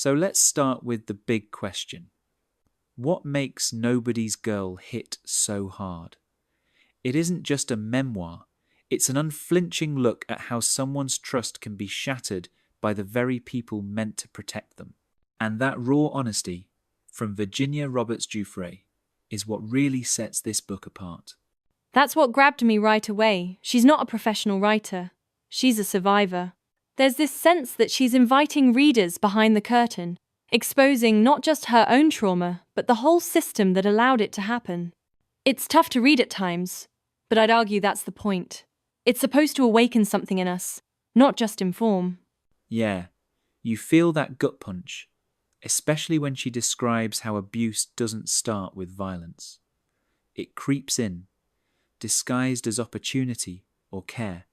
So let's start with the big question. What makes Nobody's Girl hit so hard? It isn't just a memoir, it's an unflinching look at how someone's trust can be shattered by the very people meant to protect them. And that raw honesty from Virginia Roberts Giuffre is what really sets this book apart. That's what grabbed me right away. She's not a professional writer. She's a survivor. There's this sense that she's inviting readers behind the curtain, exposing not just her own trauma, but the whole system that allowed it to happen. It's tough to read at times, but I'd argue that's the point. It's supposed to awaken something in us, not just inform. Yeah, you feel that gut punch, especially when she describes how abuse doesn't start with violence. It creeps in, disguised as opportunity or care,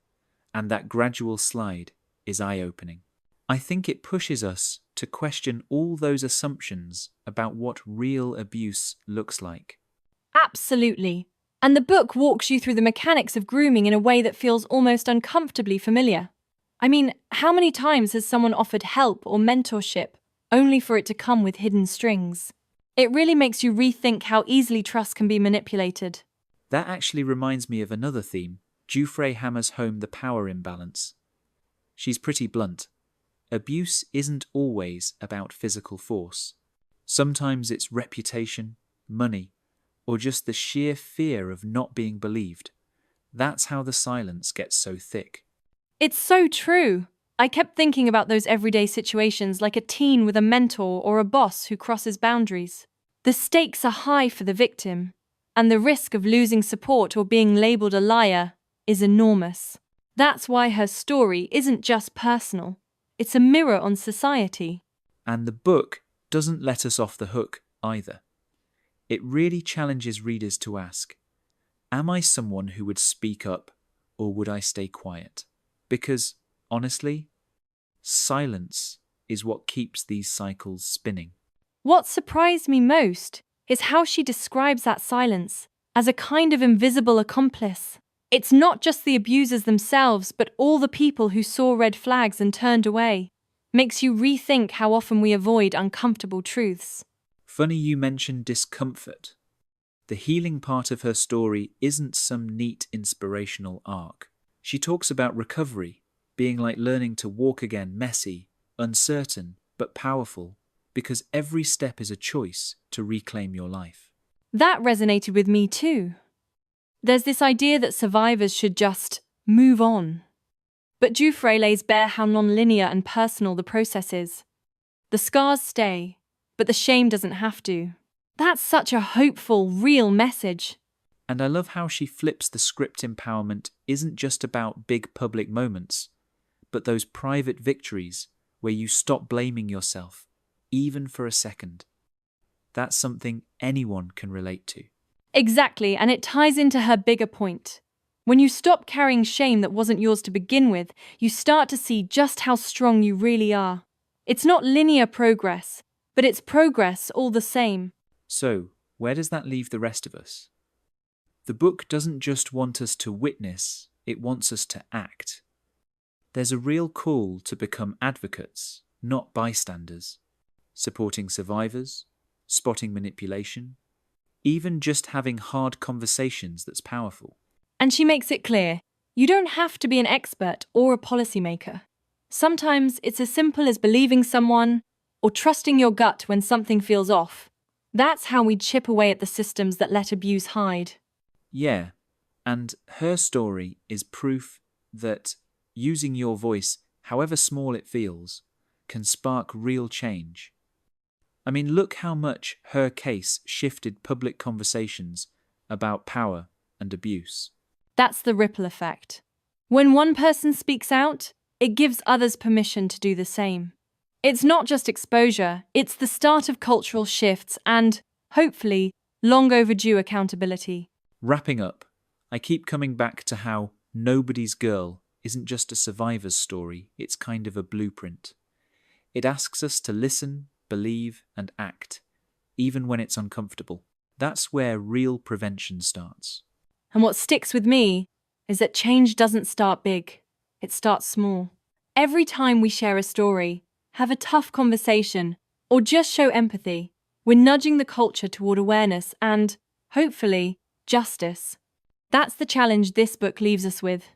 and that gradual slide is eye-opening. I think it pushes us to question all those assumptions about what real abuse looks like. Absolutely. And the book walks you through the mechanics of grooming in a way that feels almost uncomfortably familiar. I mean, how many times has someone offered help or mentorship only for it to come with hidden strings? It really makes you rethink how easily trust can be manipulated. That actually reminds me of another theme. Giuffre hammers home the power imbalance. She's pretty blunt. Abuse isn't always about physical force. Sometimes it's reputation, money, or just the sheer fear of not being believed. That's how the silence gets so thick. It's so true. I kept thinking about those everyday situations like a teen with a mentor or a boss who crosses boundaries. The stakes are high for the victim, and the risk of losing support or being labeled a liar is enormous. That's why her story isn't just personal. It's a mirror on society. And the book doesn't let us off the hook either. It really challenges readers to ask, am I someone who would speak up, or would I stay quiet? Because, honestly, silence is what keeps these cycles spinning. What surprised me most is how she describes that silence as a kind of invisible accomplice. It's not just the abusers themselves, but all the people who saw red flags and turned away. Makes you rethink how often we avoid uncomfortable truths. Funny you mentioned discomfort. The healing part of her story isn't some neat inspirational arc. She talks about recovery, being like learning to walk again, messy, uncertain, but powerful, because every step is a choice to reclaim your life. That resonated with me too. There's this idea that survivors should just move on. But Giuffre lays bare how non-linear and personal the process is. The scars stay, but the shame doesn't have to. That's such a hopeful, real message. And I love how she flips the script. Empowerment isn't just about big public moments, but those private victories where you stop blaming yourself, even for a second. That's something anyone can relate to. Exactly, and it ties into her bigger point. When you stop carrying shame that wasn't yours to begin with, you start to see just how strong you really are. It's not linear progress, but it's progress all the same. So, where does that leave the rest of us? The book doesn't just want us to witness, it wants us to act. There's a real call to become advocates, not bystanders, supporting survivors, spotting manipulation, even just having hard conversations that's powerful. And she makes it clear, you don't have to be an expert or a policymaker. Sometimes it's as simple as believing someone or trusting your gut when something feels off. That's how we chip away at the systems that let abuse hide. Yeah, and her story is proof that using your voice, however small it feels, can spark real change. I mean, look how much her case shifted public conversations about power and abuse. That's the ripple effect. When one person speaks out, it gives others permission to do the same. It's not just exposure, it's the start of cultural shifts and, hopefully, long overdue accountability. Wrapping up, I keep coming back to how Nobody's Girl isn't just a survivor's story, it's kind of a blueprint. It asks us to listen, believe, and act, even when it's uncomfortable. That's where real prevention starts. And what sticks with me is that change doesn't start big, it starts small. Every time we share a story, have a tough conversation, or just show empathy. We're nudging the culture toward awareness and, hopefully, justice. That's the challenge this book leaves us with.